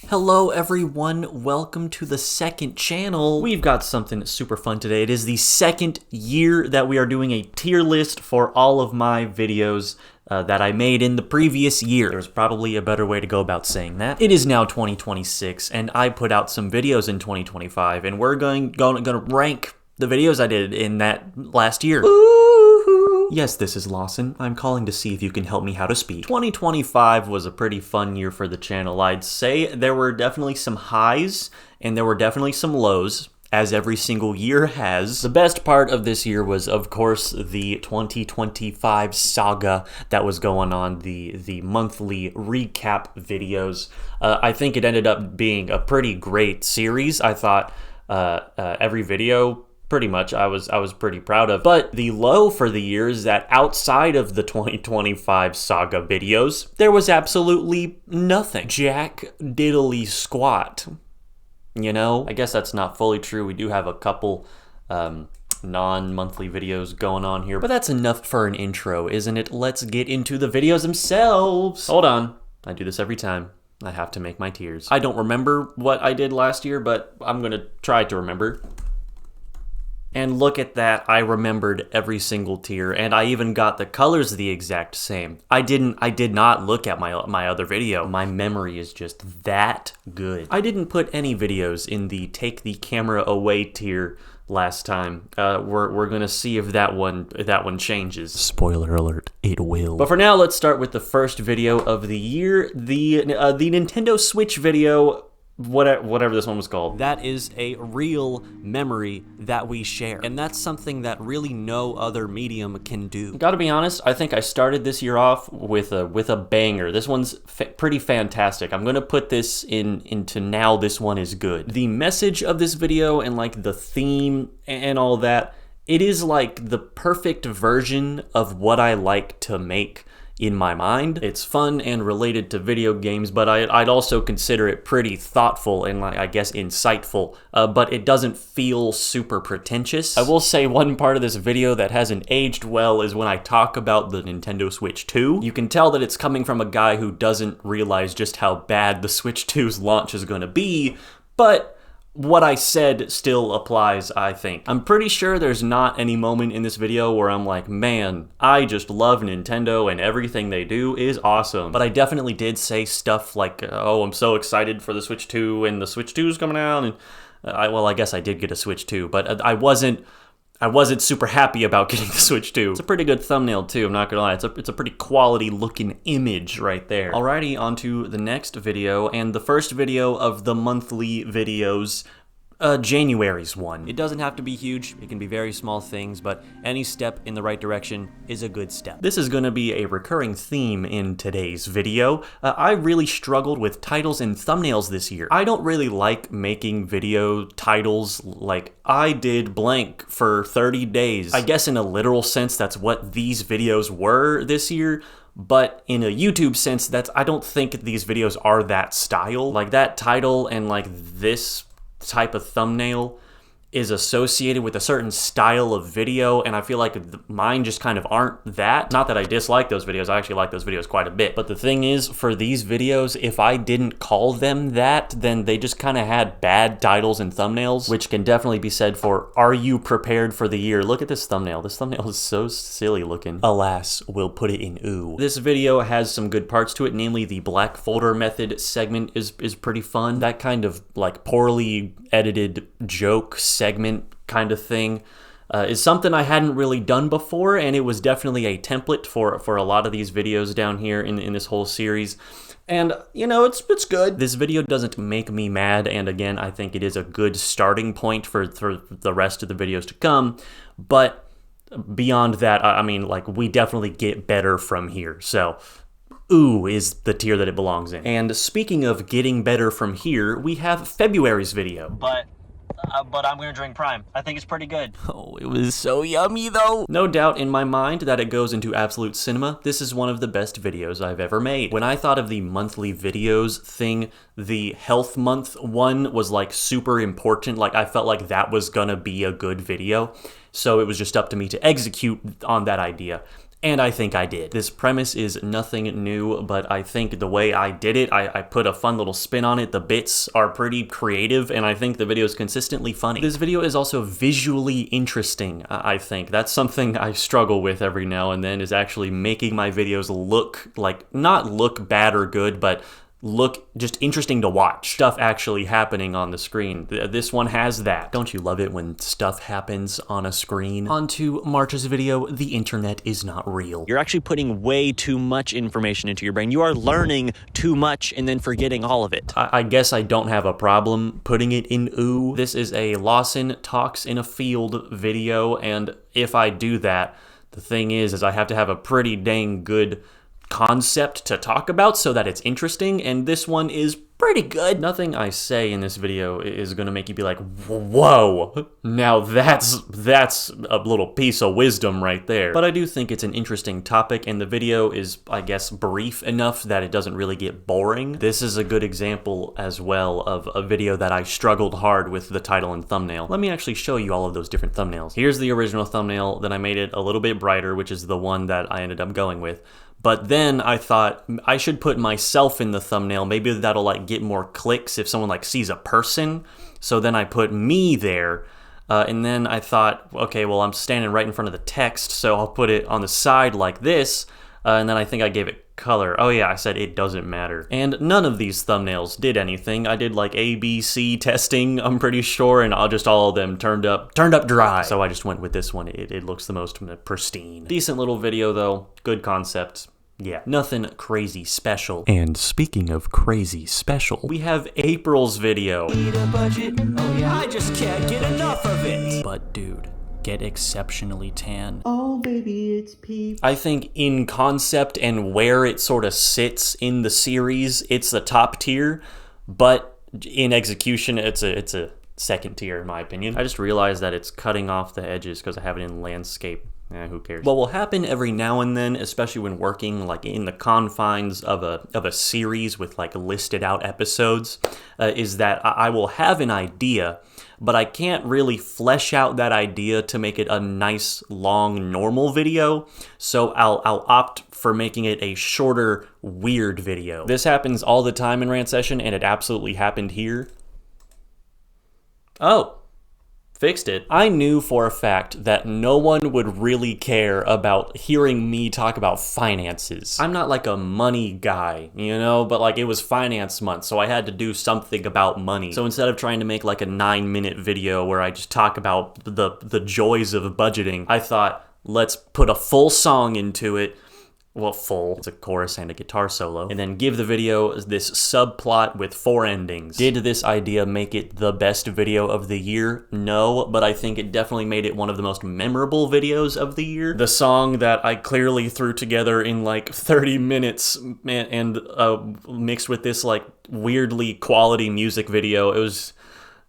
Hello everyone, welcome to the second channel. We've got something super fun today. It is the second year that we are doing a tier list for all of my videos that I made in the previous year. There's probably a better way to go about saying that. It is now 2026 and I put out some videos in 2025 and we're gonna rank the videos I did in that last year. Yes, this is Lawson. I'm calling to see if you can help me how to speak. 2025 was a pretty fun year for the channel, I'd say. There were definitely some highs, and there were definitely some lows, as every single year has. The best part of this year was, of course, the 2025 saga that was going on, the monthly recap videos. I think it ended up being a pretty great series. I thought every video pretty much I was pretty proud of. But the low for the year is that outside of the 2025 saga videos, there was absolutely nothing. Jack diddly squat. You know? I guess that's not fully true. We do have a couple non-monthly videos going on here, but that's enough for an intro, isn't it? Let's get into the videos themselves. Hold on. I do this every time. I have to make my tears. I don't remember what I did last year, but I'm gonna try to remember. And look at that, I remembered every single tier, and I even got the colors the exact same. I did not look at my other video. My memory is just that good. I didn't put any videos in the take the camera away tier last time. We're gonna see if that one changes. Spoiler alert, it will. But for now, let's start with the first video of the year, the Nintendo Switch video. Whatever this one was called. That is a real memory that we share. And that's something that really no other medium can do. Gotta be honest, I think I started this year off with a banger. This one's pretty fantastic. I'm gonna put this into now this one is good. The message of this video and like the theme and all that, it is like the perfect version of what I like to make in my mind. It's fun and related to video games, but I'd also consider it pretty thoughtful and, like, I guess, insightful, but it doesn't feel super pretentious. I will say one part of this video that hasn't aged well is when I talk about the Nintendo Switch 2. You can tell that it's coming from a guy who doesn't realize just how bad the Switch 2's launch is gonna be, but what I said still applies, I think. I'm pretty sure there's not any moment in this video where I'm like, man, I just love Nintendo and everything they do is awesome. But I definitely did say stuff like, oh, I'm so excited for the Switch 2 and the Switch 2 is coming out. And well, I guess I did get a Switch 2, but I wasn't super happy about getting the Switch 2. It's a pretty good thumbnail too, I'm not gonna lie. It's a pretty quality looking image right there. Alrighty, on to the next video, and the first video of the monthly videos, January's one. It doesn't have to be huge, it can be very small things, but any step in the right direction is a good step. This is gonna be a recurring theme in today's video. I really struggled with titles and thumbnails this year. I don't really like making video titles like, I did blank for 30 days. I guess in a literal sense, that's what these videos were this year, but in a YouTube sense, I don't think these videos are that style. Like that title and like this type of thumbnail is associated with a certain style of video, and I feel like mine just kind of aren't that. Not that I dislike those videos, I actually like those videos quite a bit. But the thing is, for these videos, if I didn't call them that, then they just kind of had bad titles and thumbnails, which can definitely be said for Are You Prepared for the Year? Look at this thumbnail. This thumbnail is so silly looking. Alas, we'll put it in ooh. This video has some good parts to it, namely the black folder method segment is pretty fun. That kind of like poorly edited joke segment kind of thing is something I hadn't really done before, and it was definitely a template for a lot of these videos down here in this whole series. And, you know, it's good. This video doesn't make me mad, and again, I think it is a good starting point for the rest of the videos to come, but beyond that, I mean, like, we definitely get better from here, so ooh is the tier that it belongs in. And speaking of getting better from here, we have February's video. But I'm gonna drink Prime. I think it's pretty good. Oh, it was so yummy though. No doubt in my mind that it goes into absolute cinema. This is one of the best videos I've ever made. When I thought of the monthly videos thing, the health month one was like super important. Like I felt like that was gonna be a good video. So it was just up to me to execute on that idea. And I think I did. This premise is nothing new, but I think the way I did it, I put a fun little spin on it. The bits are pretty creative, and I think the video is consistently funny. This video is also visually interesting, I think. That's something I struggle with every now and then, is actually making my videos look like, not look bad or good, but look just interesting to watch. Stuff actually happening on the screen. This one has that. Don't you love it when stuff happens on a screen? On to March's video, The Internet is Not Real. You're actually putting way too much information into your brain. You are learning too much and then forgetting all of it. I guess I don't have a problem putting it in ooh. This is a Lawson Talks in a Field video, and if I do that, the thing is I have to have a pretty dang good concept to talk about so that it's interesting, and this one is pretty good. Nothing I say in this video is gonna make you be like, whoa, now that's a little piece of wisdom right there. But I do think it's an interesting topic, and the video is, I guess, brief enough that it doesn't really get boring. This is a good example as well of a video that I struggled hard with the title and thumbnail. Let me actually show you all of those different thumbnails. Here's the original thumbnail, then I made it a little bit brighter, which is the one that I ended up going with. But then I thought I should put myself in the thumbnail. Maybe that'll like get more clicks if someone like sees a person. So then I put me there. And then I thought, okay, well, I'm standing right in front of the text, so I'll put it on the side like this. And then I think I gave it color. Oh yeah, I said it doesn't matter. And none of these thumbnails did anything. I did like ABC testing, I'm pretty sure, and all of them turned up dry. So I just went with this one. It looks the most pristine. Decent little video though, good concept. Yeah, nothing crazy special. And speaking of crazy special, we have April's video. Need a budget? Oh yeah, I just can't get enough of it. But dude, get exceptionally tan. Oh baby, it's peep. I think in concept and where it sort of sits in the series, it's the top tier, but in execution, it's a second tier in my opinion. I just realized that it's cutting off the edges because I have it in landscape. Who cares? What will happen every now and then, especially when working like in the confines of a series with like listed out episodes, is that I will have an idea, but I can't really flesh out that idea to make it a nice, long, normal video, so I'll opt for making it a shorter, weird video. This happens all the time in Rant Session, and it absolutely happened here. Oh. Fixed it. I knew for a fact that no one would really care about hearing me talk about finances. I'm not like a money guy, you know, but like it was finance month, so I had to do something about money. So instead of trying to make like a 9-minute video where I just talk about the joys of budgeting, I thought, let's put a full song into it. Well, full. It's a chorus and a guitar solo. And then give the video this subplot with 4 endings. Did this idea make it the best video of the year? No, but I think it definitely made it one of the most memorable videos of the year. The song that I clearly threw together in like 30 minutes and mixed with this like weirdly quality music video.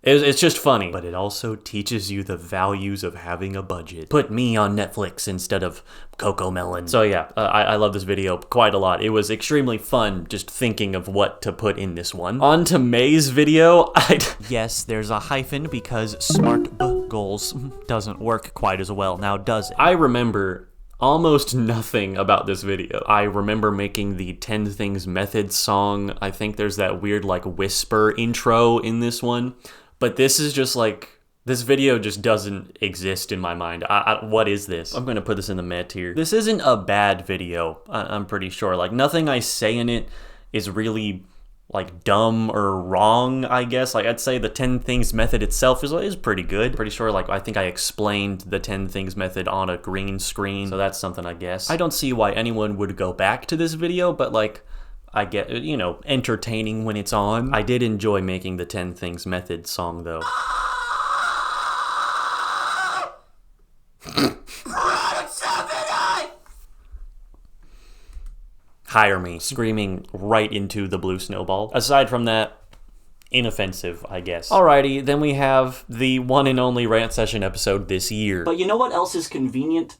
It's just funny, but it also teaches you the values of having a budget. Put me on Netflix instead of Cocomelon. So yeah, I love this video quite a lot. It was extremely fun just thinking of what to put in this one. On to May's video. Yes, there's a hyphen because smart goals doesn't work quite as well now, does it? I remember almost nothing about this video. I remember making the 10 Things Method song. I think there's that weird like whisper intro in this one. But this is just like, this video just doesn't exist in my mind. What is this? I'm gonna put this in the meh tier. This isn't a bad video, I'm pretty sure. Like, nothing I say in it is really, like, dumb or wrong, I guess. Like, I'd say the 10 Things Method itself is pretty good. Pretty sure, like, I think I explained the 10 Things Method on a green screen, so that's something, I guess. I don't see why anyone would go back to this video, but, like, I get, you know, entertaining when it's on. I did enjoy making the 10 Things Method song, though. Hire me. Screaming right into the blue snowball. Aside from that, inoffensive, I guess. Alrighty, then we have the one and only Rant Session episode this year. But you know what else is convenient?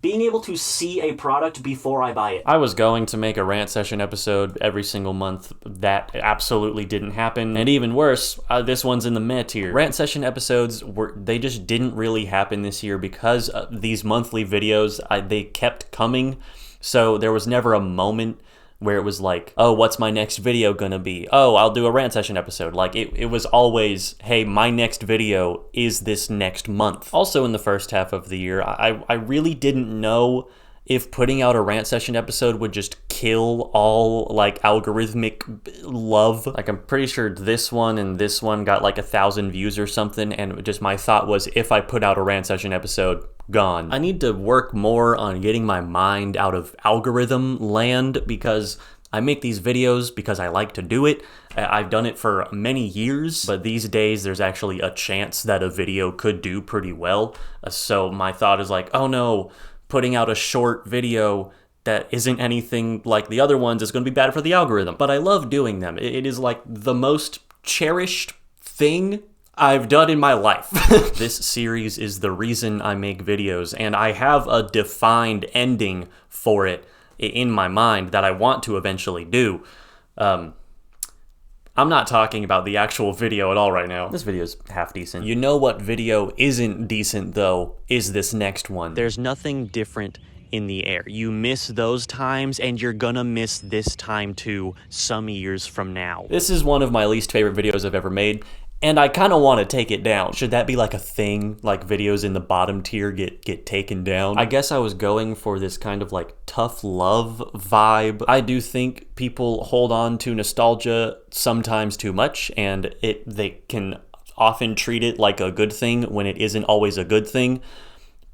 being able to see a product before I buy it. I was going to make a rant session episode every single month. That absolutely didn't happen. And even worse, this one's in the meh tier. Rant session episodes, they just didn't really happen this year because these monthly videos, they kept coming. So there was never a moment where it was like, oh, what's my next video gonna be? Oh, I'll do a rant session episode. Like, it was always, hey, my next video is this next month. Also in the first half of the year, I really didn't know if putting out a rant session episode would just kill all, like, algorithmic love. Like, I'm pretty sure this one and this one got like 1,000 views or something, and just my thought was, if I put out a rant session episode, gone. I need to work more on getting my mind out of algorithm land, because I make these videos because I like to do it. I've done it for many years, but these days there's actually a chance that a video could do pretty well. So my thought is like, oh no, putting out a short video that isn't anything like the other ones is going to be bad for the algorithm. But I love doing them. It is like the most cherished thing I've done in my life. This series is the reason I make videos, and I have a defined ending for it in my mind that I want to eventually do. I'm not talking about the actual video at all right now. This video's half decent. You know what video isn't decent, though, is this next one. There's nothing different in the air. You miss those times, and you're gonna miss this time too some years from now. This is one of my least favorite videos I've ever made, and I kind of want to take it down. Should that be like a thing? Like videos in the bottom tier get taken down? I guess I was going for this kind of like tough love vibe. I do think people hold on to nostalgia sometimes too much, and they can often treat it like a good thing when it isn't always a good thing.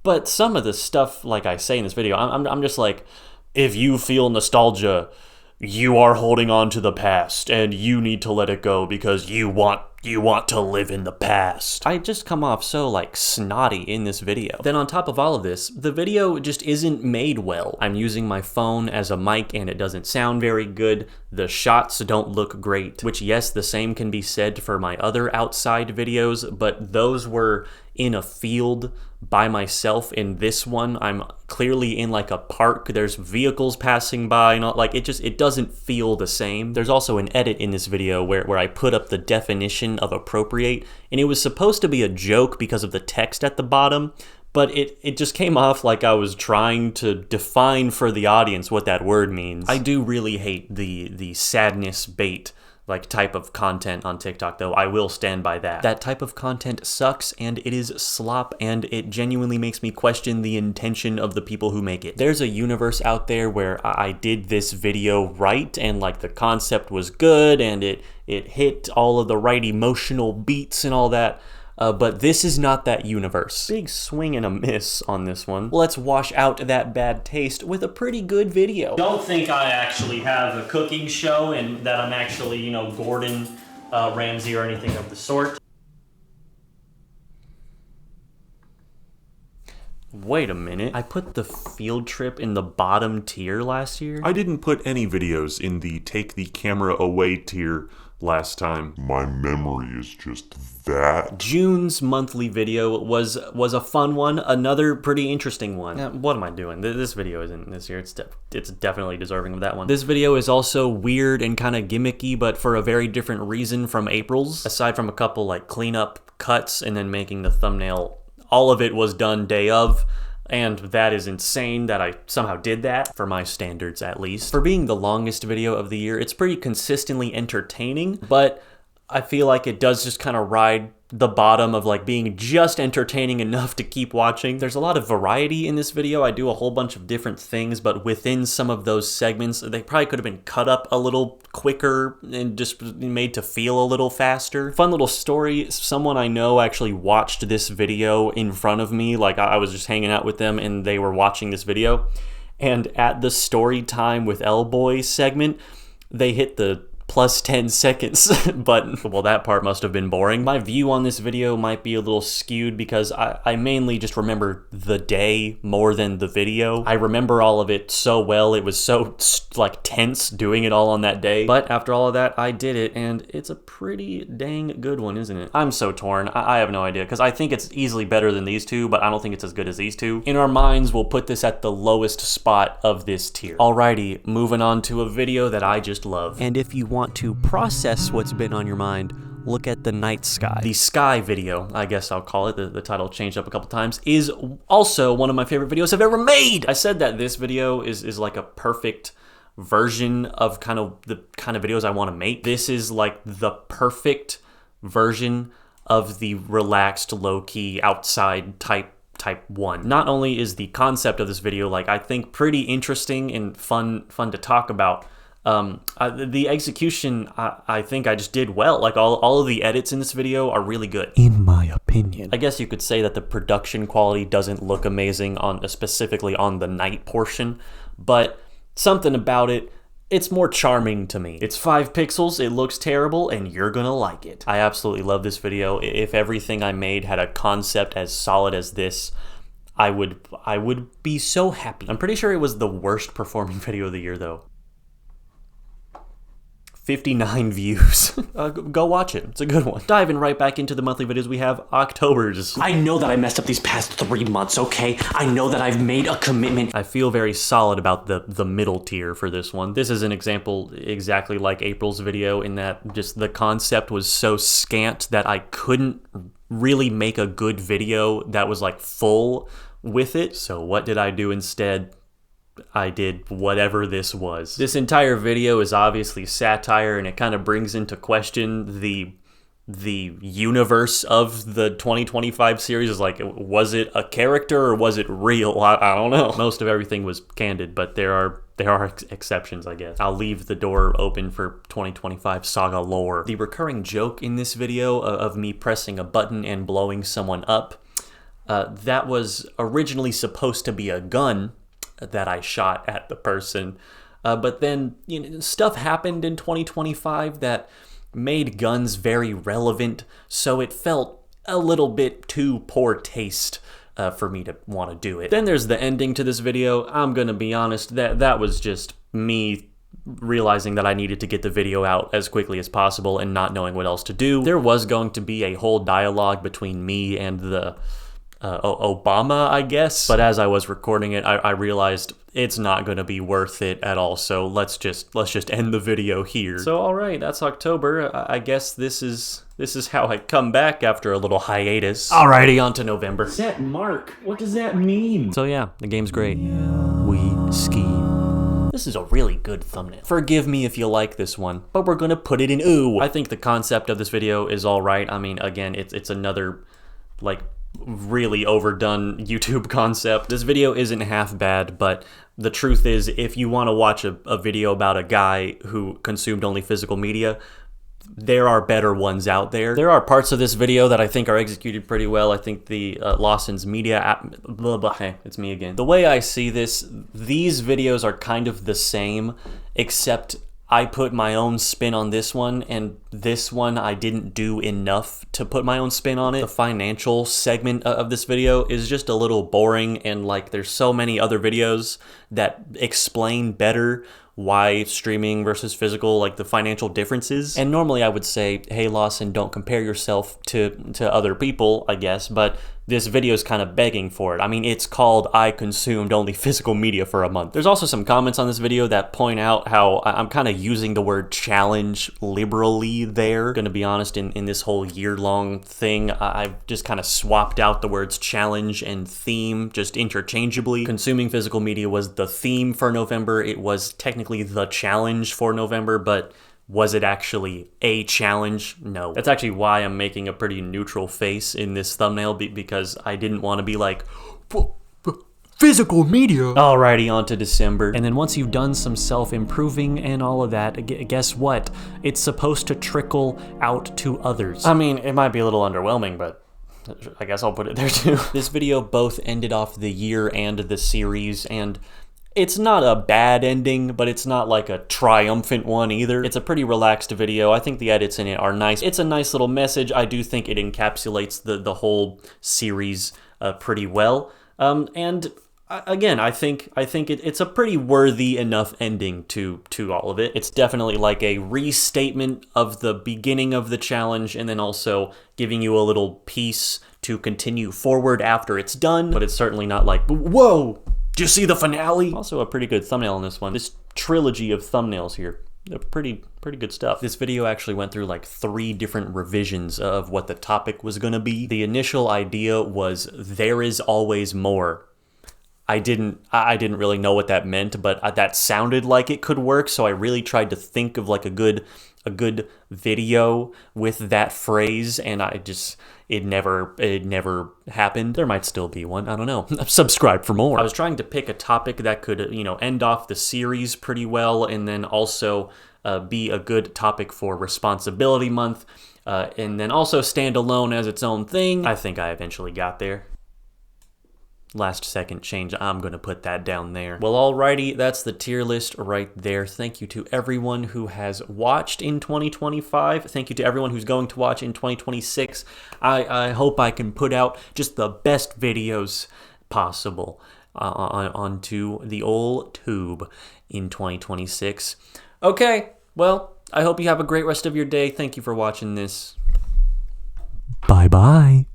But some of the stuff, like I say in this video, I'm just like, if you feel nostalgia, you are holding on to the past, and you need to let it go because you want to live in the past. I just come off so like snotty in this video. Then on top of all of this, the video just isn't made well. I'm using my phone as a mic and it doesn't sound very good. The shots don't look great, which yes, the same can be said for my other outside videos, but those were in a field by myself. In this one, I'm clearly in like a park. There's vehicles passing by, and all, like it doesn't feel the same. There's also an edit in this video where I put up the definition of appropriate, and it was supposed to be a joke because of the text at the bottom, but it just came off like I was trying to define for the audience what that word means. I do really hate the sadness bait like type of content on TikTok, though. I will stand by that. That type of content sucks, and it is slop, and it genuinely makes me question the intention of the people who make it. There's a universe out there where I did this video right, and like the concept was good, and it hit all of the right emotional beats and all that. But this is not that universe. Big swing and a miss on this one. Let's wash out that bad taste with a pretty good video. Don't think I actually have a cooking show and that I'm actually, you know, Gordon Ramsay or anything of the sort. Wait a minute. I put the field trip in the bottom tier last year? I didn't put any videos in the take the camera away tier last time. My memory is just that. June's monthly video was a fun one, another pretty interesting one. What am I doing? This video isn't this year. It's definitely deserving of that one. This video is also weird and kind of gimmicky, but for a very different reason from April's. Aside from a couple like cleanup cuts and then making the thumbnail, all of it was done day of. And that is insane that I somehow did that, for my standards at least. For being the longest video of the year, it's pretty consistently entertaining, but I feel like it does just kind of ride the bottom of like being just entertaining enough to keep watching. There's a lot of variety in this video. I do a whole bunch of different things, but within some of those segments, they probably could have been cut up a little quicker and just made to feel a little faster. Fun little story, someone I know actually watched this video in front of me. Like I was just hanging out with them and they were watching this video. And at the story time with L-Boy segment, they hit the plus 10 seconds, but, well, that part must have been boring. My view on this video might be a little skewed because I mainly just remember the day more than the video. I remember all of it so well. It was so, like, tense doing it all on that day. But after all of that, I did it, and it's a pretty dang good one, isn't it? I'm so torn. I have no idea, because I think it's easily better than these two, but I don't think it's as good as these two. In our minds, we'll put this at the lowest spot of this tier. Alrighty, moving on to a video that I just love. And if you want to process what's been on your mind, look at the night sky. The sky video, I guess I'll call it, the title changed up a couple times, is also one of my favorite videos I've ever made. I said that this video is like a perfect version of the kind of videos I want to make. This is like the perfect version of the relaxed, low-key, outside type one. Not only is the concept of this video, like, I think pretty interesting and fun to talk about, the execution, I think I just did well. Like, all of the edits in this video are really good. In my opinion. I guess you could say that the production quality doesn't look amazing specifically on the night portion, but something about it, it's more charming to me. It's 5 pixels, it looks terrible, and you're gonna like it. I absolutely love this video. If everything I made had a concept as solid as this, I would be so happy. I'm pretty sure it was the worst performing video of the year, though. 59 views. Go watch it. It's a good one. Diving right back into the monthly videos, we have October's. I know that I messed up these past 3 months, okay? I know that I've made a commitment. I feel very solid about the middle tier for this one. This is an example exactly like April's video in that just the concept was so scant that I couldn't really make a good video that was like full with it. So what did I do instead? I did whatever this was. This entire video is obviously satire, and it kind of brings into question the universe of the 2025 series. Is like, was it a character or was it real? I don't know. Most of everything was candid, but there are exceptions, I guess. I'll leave the door open for 2025 saga lore. The recurring joke in this video of me pressing a button and blowing someone up, that was originally supposed to be a gun that I shot at the person. But then, stuff happened in 2025 that made guns very relevant, so it felt a little bit too poor taste for me to want to do it. Then there's the ending to this video. I'm gonna be honest, that was just me realizing that I needed to get the video out as quickly as possible and not knowing what else to do. There was going to be a whole dialogue between me and the Obama, I guess. But as I was recording it, I realized it's not going to be worth it at all. So let's just end the video here. So all right, that's October. I guess this is how I come back after a little hiatus. Alrighty, on to November. Set mark. What does that mean? So yeah, the game's great. We scheme. This is a really good thumbnail. Forgive me if you like this one, but we're gonna put it in ooh. I think the concept of this video is all right. I mean, again, it's another like really overdone YouTube concept. This video isn't half bad, but the truth is, if you want to watch a video about a guy who consumed only physical media, there are better ones out there. There are parts of this video that I think are executed pretty well. I think the Lawson's media app, blah, blah, hey, it's me again. The way I see this, these videos are kind of the same, except I put my own spin on this one, and this one I didn't do enough to put my own spin on it. The financial segment of this video is just a little boring, and like there's so many other videos that explain better why streaming versus physical, like the financial differences. And normally I would say, hey Lawson, don't compare yourself to other people, I guess, but this video is kind of begging for it. I mean, it's called I consumed only physical media for a month. There's also some comments on this video that point out how I'm kind of using the word challenge liberally there. Gonna be honest, in this whole year-long thing, I've just kind of swapped out the words challenge and theme just interchangeably. Consuming physical media was the theme for November. It was technically the challenge for November, but was it actually a challenge? No. That's actually why I'm making a pretty neutral face in this thumbnail, because I didn't want to be like, physical media. Alrighty, on to December. And then once you've done some self-improving and all of that, guess what? It's supposed to trickle out to others. I mean, it might be a little underwhelming, but I guess I'll put it there too. This video both ended off the year and the series, and It's not a bad ending, but it's not like a triumphant one either. It's a pretty relaxed video. I think the edits in it are nice. It's a nice little message. I do think it encapsulates the whole series pretty well. And again, I think it's a pretty worthy enough ending to all of it. It's definitely like a restatement of the beginning of the challenge, and then also giving you a little piece to continue forward after it's done. But it's certainly not like, whoa, do you see the finale? Also a pretty good thumbnail in this one. This trilogy of thumbnails here. They're pretty good stuff. This video actually went through like 3 different revisions of what the topic was gonna be. The initial idea was there is always more. I didn't really know what that meant, but that sounded like it could work, so I really tried to think of like a good video with that phrase, and it never happened. There might still be one, I don't know. Subscribe for more. I was trying to pick a topic that could, end off the series pretty well, and then also be a good topic for Responsibility Month, and then also stand alone as its own thing. I think I eventually got there. Last second change, I'm going to put that down there. Well, alrighty, that's the tier list right there. Thank you to everyone who has watched in 2025. Thank you to everyone who's going to watch in 2026. I hope I can put out just the best videos possible onto the old tube in 2026. Okay, well, I hope you have a great rest of your day. Thank you for watching this. Bye-bye.